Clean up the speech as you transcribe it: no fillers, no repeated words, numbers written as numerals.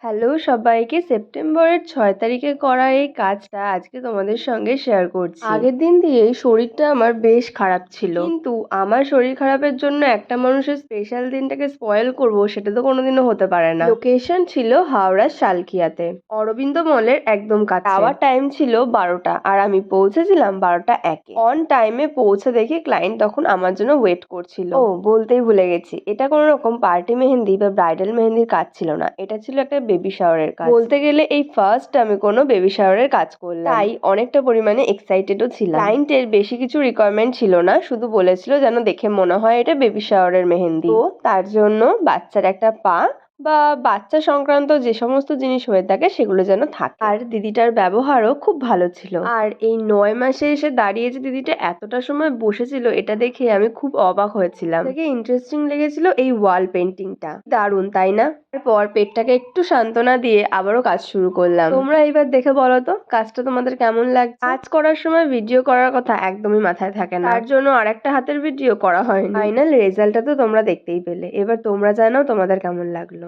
Hello সবাইকে, সেপ্টেম্বরের ৬ তারিখে করা এই কাজটা আজকে তোমাদের সঙ্গে শেয়ার করছি। আগের দিন দিয়েই শরীরটা আমার বেশ খারাপ ছিল, কিন্তু আমার শরীর খারাপের জন্য একটা মানুষের স্পেশাল দিনটাকে স্পয়েল করব সেটা তো কোনোদিনও হতে পারে না। লোকেশন ছিল হাওড়ার শালকিয়াতে, অরবিন্দ মলের একদম কাছে। যাওয়ার টাইম ছিল 12টা আর আমি পৌঁছেছিলাম 12টা 1-এ। অন টাইমে পৌঁছে দেখি ক্লায়েন্ট তখন আমার জন্য ওয়েট করছিল। ও বলতেই ভুলে গেছি, এটা কোনো রকম পার্টি মেহেন্দি বা ব্রাইডাল মেহেন্দির কাজ ছিল না, এটা ছিল একটা বেবি শাওয়ারের কাজ। বলতে গেলে এই ফার্স্ট আমি কোনো বেবি শাওয়ারের কাজ করলাম, তাই অনেকটা পরিমাণে এক্সাইটেডও ছিলাম। ক্লায়েন্টের বেশি কিছু রিকোয়ারমেন্ট ছিল না, শুধু বলেছিল যেন দেখে মনে হয় এটা বেবি শাওয়ারের মেহেন্দি। তো তার জন্য বাচ্চার একটা পা বা বাচ্চা সংক্রান্ত যে সমস্ত জিনিস হয়ে থাকে সেগুলো যেন থাকে। আর দিদিটার ব্যবহারও খুব ভালো ছিল। আর এই 9 মাসে এসে দাঁড়িয়ে যে দিদিটা এতটা সময় বসেছিল, এটা দেখে আমি খুব অবাক হয়েছিলাম। থেকে ইন্টারেস্টিং লেগেছিল এই ওয়াল পেন্টিংটা, দারুণ তাই না? তারপর পেটটাকে একটু সান্ত্বনা দিয়ে আবারও কাজ শুরু করলাম। তোমরা এইবার দেখে বলো তো কাজটা তোমাদের কেমন লাগছে। কাজ করার সময় ভিডিও করার কথা একদমই মাথায় থাকে না, তার জন্য আরেকটা হাতের ভিডিও করা হয়নি। ফাইনাল রেজাল্টটা তো তোমরা দেখতেই পেলে, এবার তোমরা জানাও তোমাদের কেমন লাগলো।